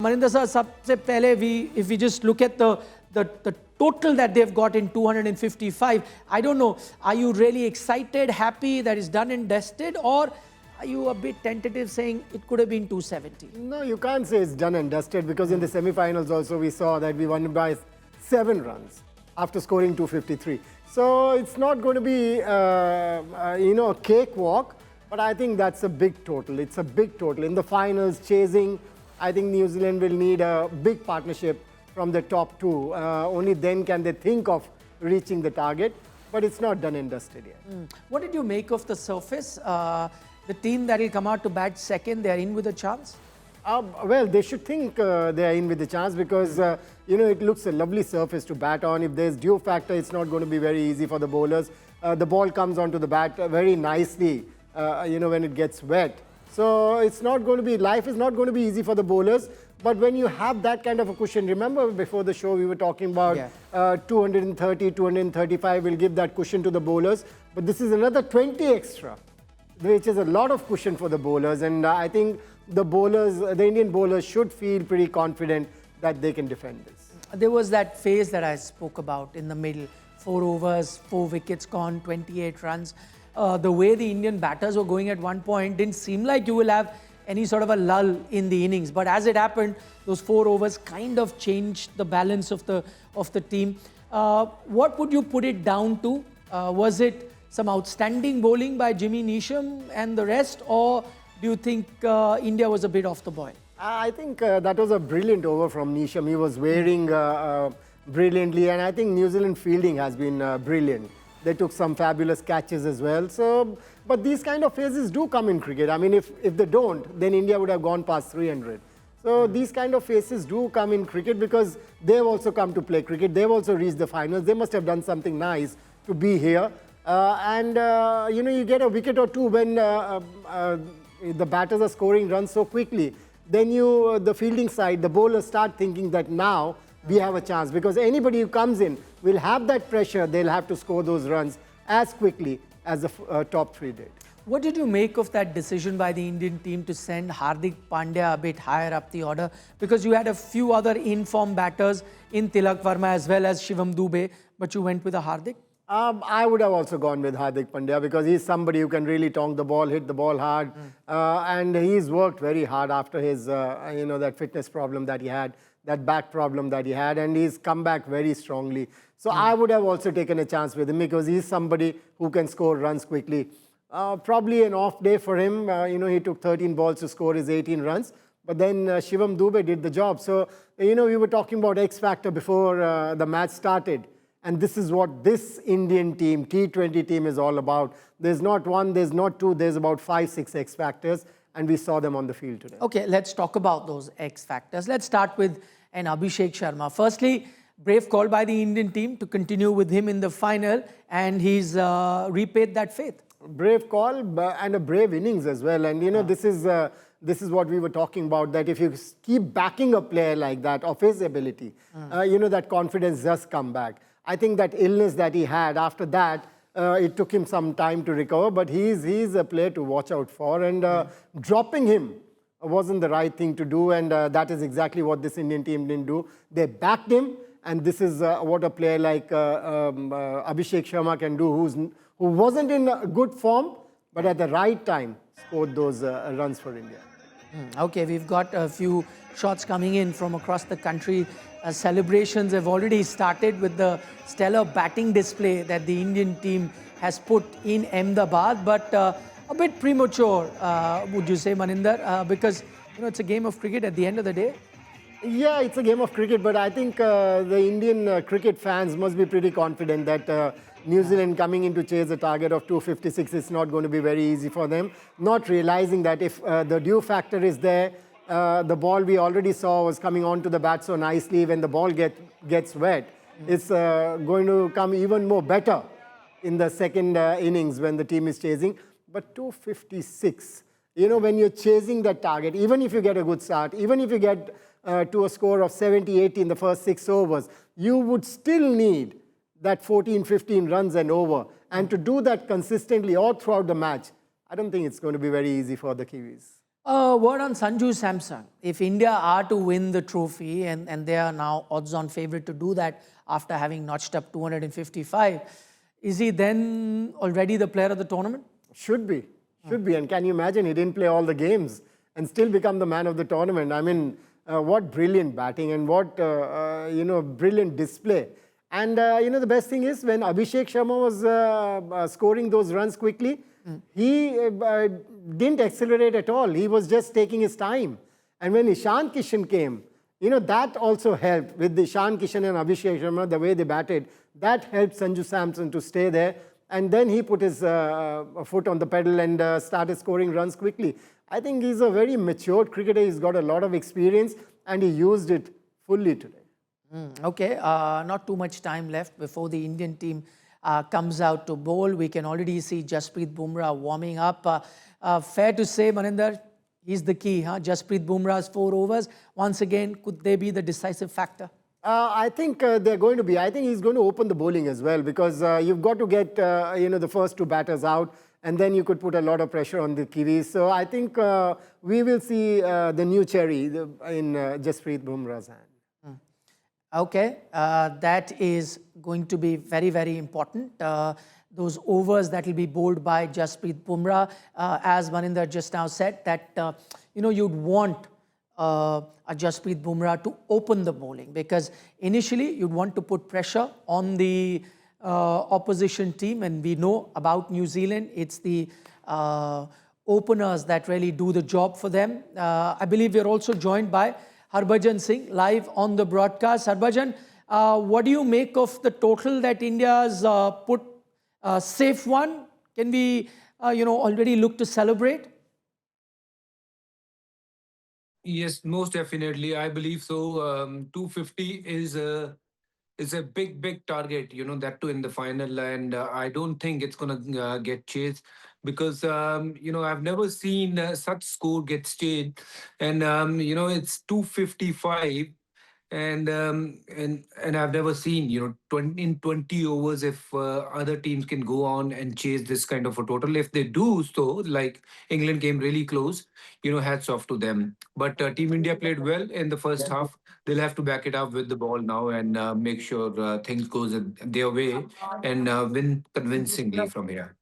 Maninder sir, सबसे पहले if we just look at the total that they've got in 255, I don't know, are you really excited, happy that it's done and dusted, or are you a bit tentative saying it could have been 270? No, you can't say it's done and dusted because in the semi-finals also we saw that we won by 7 runs after scoring 253. So it's not going to be, a cakewalk, but I think that's a big total. It's a big total. In the finals, chasing, I think New Zealand will need a big partnership from the top two. Only then can they think of reaching the target, but it's not done and dusted yet. What did you make of the surface? The team that will come out to bat second, they are in with a chance? Well, they should think they are in with the chance because, it looks a lovely surface to bat on. If there's dew factor, it's not going to be very easy for the bowlers. The ball comes onto the bat very nicely, when it gets wet. So it's not going to be, life is not going to be easy for the bowlers. But when you have that kind of a cushion, remember before the show we were talking about 230, 235 will give that cushion to the bowlers. But this is another 20 extra, which is a lot of cushion for the bowlers. And I think the Indian bowlers should feel pretty confident that they can defend this. There was that phase that I spoke about in the middle. 4 overs, 4 wickets gone, 28 runs. The way the Indian batters were going at one point didn't seem like you will have any sort of a lull in the innings. But as it happened, those 4 overs kind of changed the balance of the team. What would you put it down to? Was it some outstanding bowling by Jimmy Neesham and the rest, or do you think India was a bit off the boil? I think that was a brilliant over from Neesham. He was wearing brilliantly, and I think New Zealand fielding has been brilliant. They took some fabulous catches as well. So, but these kind of phases do come in cricket. I mean, if they don't, then India would have gone past 300. So these kind of phases do come in cricket because they've also come to play cricket. They've also reached the finals. They must have done something nice to be here. You get a wicket or two when the batters are scoring runs so quickly. Then the fielding side, the bowlers start thinking that now we have a chance because anybody who comes in will have that pressure. They'll have to score those runs as quickly as the top 3 did. What did you make of that decision by the Indian team to send Hardik Pandya a bit higher up the order? Because you had a few other in-form batters in Tilak Verma as well as Shivam Dube, but you went with a Hardik? I would have also gone with Hardik Pandya because he's somebody who can really tonk the ball, hit the ball hard. And he's worked very hard after his, that fitness problem that he had, that back problem that he had, and he's come back very strongly. So I would have also taken a chance with him because he's somebody who can score runs quickly. Probably an off day for him. He took 13 balls to score his 18 runs. But then Shivam Dube did the job. So, we were talking about X factor before the match started. And this is what this Indian team, T20 team, is all about. There's not one, there's not two, there's about 5, 6 X factors. And we saw them on the field today. Okay, let's talk about those X factors. Let's start with an Abhishek Sharma. Firstly, brave call by the Indian team to continue with him in the final. And he's repaid that faith. Brave call and a brave innings as well. And, this is what we were talking about, that if you keep backing a player like that of his ability, that confidence does come back. I think that illness that he had, after that, it took him some time to recover, but he's a player to watch out for. And dropping him wasn't the right thing to do, and that is exactly what this Indian team didn't do. They backed him, and this is what a player like Abhishek Sharma can do, who wasn't in good form, but at the right time scored those runs for India. Okay, we've got a few shots coming in from across the country. Celebrations have already started with the stellar batting display that the Indian team has put in Ahmedabad, but a bit premature, would you say, Maninder? Because it's a game of cricket at the end of the day. Yeah, it's a game of cricket, but I think the Indian cricket fans must be pretty confident that New Zealand coming in to chase a target of 256 is not going to be very easy for them. Not realizing that if the dew factor is there, the ball we already saw was coming onto the bat so nicely. When the ball gets wet, it's going to come even more better in the second innings when the team is chasing. But 256, when you're chasing that target, even if you get a good start, even if you get to a score of 70, 80 in the first 6 overs, you would still need that 14, 15 runs and over. And to do that consistently all throughout the match, I don't think it's going to be very easy for the Kiwis. A word on Sanju Samson. If India are to win the trophy, and they are now odds-on favorite to do that after having notched up 255, is he then already the player of the tournament? Should be. Should be. And can you imagine he didn't play all the games and still become the man of the tournament? I mean, what brilliant batting and what, brilliant display. And, the best thing is when Abhishek Sharma was scoring those runs quickly, he didn't accelerate at all. He was just taking his time. And when Ishan Kishan came, that also helped with the Ishan Kishan and Abhishek Sharma, the way they batted. That helped Sanju Samson to stay there. And then he put his foot on the pedal and started scoring runs quickly. I think he's a very matured cricketer. He's got a lot of experience and he used it fully today. Okay, not too much time left before the Indian team comes out to bowl. We can already see Jasprit Bumrah warming up. Fair to say, Maninder, he's the key, huh? Jasprit Bumrah's 4 overs. Once again, could they be the decisive factor? I think they're going to be. I think he's going to open the bowling as well because you've got to get, the first 2 batters out and then you could put a lot of pressure on the Kiwis. So I think we will see the new cherry in Jasprit Bumrah's hand. Okay, that is going to be very, very important. Those overs that will be bowled by Jasprit Bumrah, as Maninder just now said, that you'd want a Jasprit Bumrah to open the bowling because initially you'd want to put pressure on the opposition team, and we know about New Zealand, it's the openers that really do the job for them. I believe we're also joined by Harbhajan Singh live on the broadcast. Harbhajan, what do you make of the total that India's put? Safe one? Can we, already look to celebrate? Yes, most definitely. I believe so. 250 is a big target, that too in the final. And I don't think it's going to get chased because, I've never seen such score get chased. And, it's 255. And I've never seen 20 in 20 overs if other teams can go on and chase this kind of a total. If they do so, like England came really close, hats off to them. But Team India played well in the first half. They'll have to back it up with the ball now and make sure things goes their way and win convincingly from here.